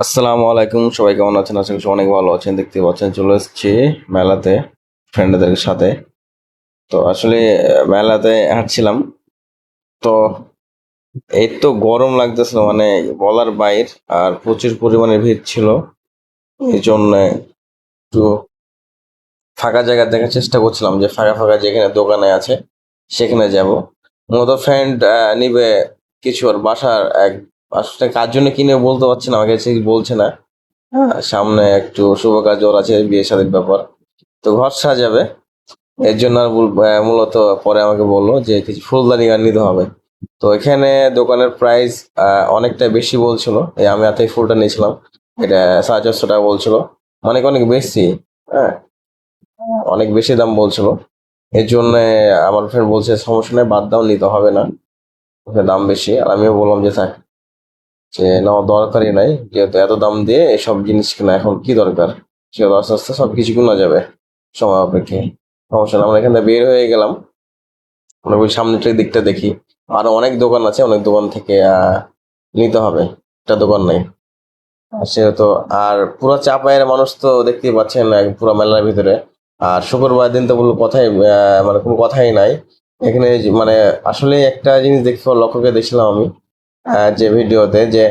আসসালামু আলাইকুম, সবাই কেমন আছেন? আশা করি অনেক ভালো আছেন। দেখতে পাচ্ছেন চলে এসেছি মেলাতে ফ্রেন্ডদের সাথে। তো আসলে মেলাতে হাঁটছিলাম। তো এই তো গরম লাগতেছিল, মানে বলার বাইর। আর প্রচুর পরিমাণে ভিড় ছিল। এই জন্য একটু ফাঁকা জায়গা দেখার চেষ্টা করছিলাম, যে ফাঁকা ফাঁকা যেখানে দোকানে আছে সেখানে যাব। মূলত ফ্রেন্ড নিবে কিছু, আর বাসার এক আসলে কার জন্য কিনে বলতে পারছি না, আমাকে ঠিক বলছে না। হ্যাঁ, সামনে একটু শুভ কাজ ওর আছে, বিয়ে শাদীর ব্যাপার। তো ঘর সাজাবে, এর জন্য আর মূলত পরে আমাকে বললো যে কিছু ফুলদানি গান নিতে হবে। তো এখানে দোকানের প্রাইস অনেকটা বেশি বলছিল। এই আমি হাতে ফুলটা নিয়েছিলাম, এটা 450 টাকা বলছিল। মানে অনেক বেশি। হ্যাঁ, অনেক বেশি দাম বলছিল। এর জন্য আমার ফ্রেন্ড বলছে সমস্যা নেই, বাদ দাও, নিতে হবে না, ওকে দাম বেশি। আর আমিও বললাম যে থাক, যে নেওয়ার দরকারই নাই, যেহেতু এত দাম দিয়ে এসব জিনিস কেনা এখন কি দরকার। সেহেতু আস্তে আস্তে সবকিছু কেনা যাবে সময় অপেক্ষে। সমস্যা না, আমরা এখানে বের হয়ে গেলাম। আমরা ওই সামনেটার দিকটা দেখি, আরো অনেক দোকান আছে, অনেক দোকান থেকে নিতে হবে, একটা দোকান নাই। আর সেহেতু আর পুরো চাপায়ের মানুষ তো দেখতেই পাচ্ছেন পুরো মেলার ভিতরে। আর শুক্রবার দিন তো কোনো কথাই মানে কোনো কথাই নাই এখানে। মানে আসলে একটা জিনিস দেখতে লক্ষ্য করে দেখছিলাম আমি, যে ভিডিওতে, যে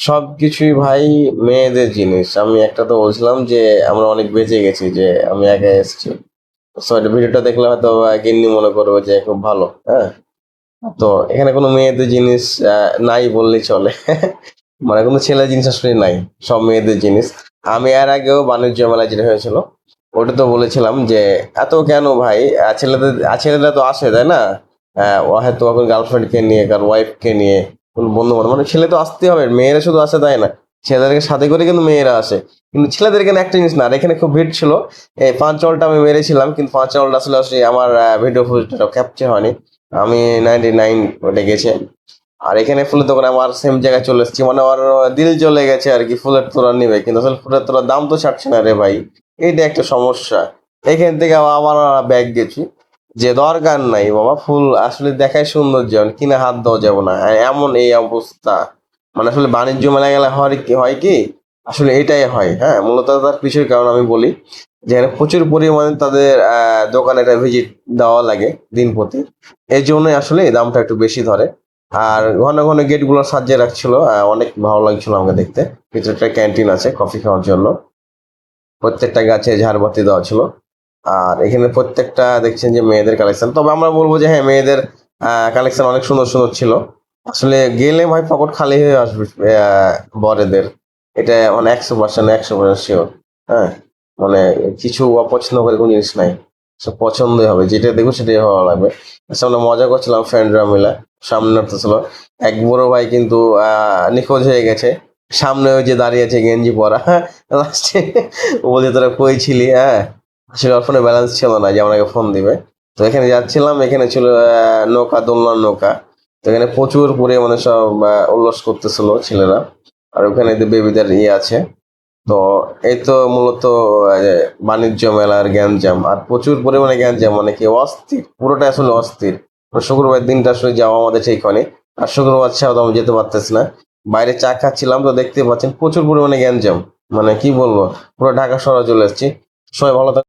সবকিছুই ভাই মেয়েদের জিনিস। আমি একটা তো বলছিলাম যে আমরা অনেক বেঁচে গেছি, যে আমি একা এসেছি। সরি, ভিডিওটা দেখলে হয়তো গিন্নি মনে করবো যে খুব ভালো। হ্যাঁ, তো এখানে কোনো মেয়েদের জিনিস নাই বললেই চলে। মানে কোনো ছেলের জিনিস আসলে নাই, সব মেয়েদের জিনিস। আমি এর আগেও বাণিজ্য মেলায় যেটা হয়েছিল, ওটা তো বলেছিলাম যে এত কেন ভাই, ছেলেরা তো আসে, তাই না? ও হয়তো এখন গার্লফ্রেন্ডকে নিয়ে, কার ওয়াইফকে নিয়ে, কোন বন্ধু বান্ধব, মানে ছেলে তো আসতেই হবে। মেয়েরা শুধু আসে তাই না, ছেলেদেরকে সাথে করে কিন্তু মেয়েরা আসে। কিন্তু ছেলেদের এখানে একটা জিনিস না। আর এখানে খুব ভিড় ছিল। এই পাঁচজলটা আমি মেরেছিলাম, কিন্তু পাঁচজলটা আসলে আসলে আমার ভিডিও ফুটেজটা ক্যাপচার হয়নি। আমি 99 ওটা গেছে। আর এখানে ফুলের দোকানে আমার সেম জায়গায় চলে এসেছি, মানে ওর দিল জ্বলে গেছে আর কি, ফুলের তোড়া নিবে, কিন্তু আসলে ফুলের তোড়ার দাম তো ছাড়ছে না রে ভাই। এইটা একটা সমস্যা। এখান থেকে আবার ব্যাগ গেছি, যে দরকার নাই বাবা, ফুল আসলে দেখায় সৌন্দর্য, কিনে হাত দেওয়া যাবে না, এমন এই অবস্থা। মানে আসলে বাণিজ্য মেলায় গেলে হয় কি আসলে এটাই হয়। হ্যাঁ, মূলত তার পিছের কারণ আমি বলি, যেখানে প্রচুর পরিমাণে তাদের দোকানে একটা ভিজিট দেওয়া লাগে দিন প্রতি। এই জন্যই আসলে এই দামটা একটু বেশি ধরে। আর ঘন ঘন গেট গুলো সাজিয়ে রাখছিল, অনেক ভালো লাগছিল আমাকে দেখতে। ভিতরে একটা ক্যান্টিন আছে কফি খাওয়ার জন্য। প্রত্যেকটা গাছে ঝাড়বাতি দেওয়া ছিল। আর এখানে প্রত্যেকটা দেখছেন যে মেয়েদের কালেকশন। তবে আমরা বলবো যে হ্যাঁ, মেয়েদের কালেকশন অনেক সুন্দর সুন্দর ছিল। আসলে গেলে ভাই পকেট খালি হয়ে আসবে বরেদের। এটা মানে 100%, 100% শিওর। হ্যাঁ, মানে কিছু অপছন্দ করে কোনো জিনিস নাই, সব পছন্দই হবে, যেটা দেখবো সেটাই ভালো লাগবে। আচ্ছা, আমরা মজা করছিলাম ফ্রেন্ডরা মিলে, সামনে উঠতেছিল এক বড় ভাই, কিন্তু নিখোঁজ হয়ে গেছে। সামনে ওই যে দাঁড়িয়ে আছে গেঞ্জি পরা, লাস্টে ও বলছে তোরা কই ছিলি। হ্যাঁ, আসলে ওর ফোনে ব্যালেন্স ছিল না যে আমাকে ফোন দিবে। তো এখানে যাচ্ছিলাম, এখানে ছিল নৌকা, দোলনার নৌকা। তো এখানে প্রচুর পরিমাণে সব উল্লাস করতেছিল ছেলেরা। আর ওখানে বেবিদের ইয়ে আছে। তো এই তো মূলত বাণিজ্য মেলার গ্যাঞ্জাম, আর প্রচুর পরিমাণে গ্যাঞ্জাম, মানে কি অস্থির, পুরোটা আসলে অস্থির। তো শুক্রবার দিনটা আসলে যাওয়া আমাদের ঠিক হয়নি। আর শুক্রবার ছাড়া তো আমি যেতে পারতেছি না। বাইরে চা খাচ্ছিলাম, তো দেখতে পাচ্ছেন প্রচুর পরিমাণে গ্যাঞ্জাম। মানে কি বলবো, পুরো ঢাকা শহরে চলে এসেছি। সবাই ভালো থাকবেন।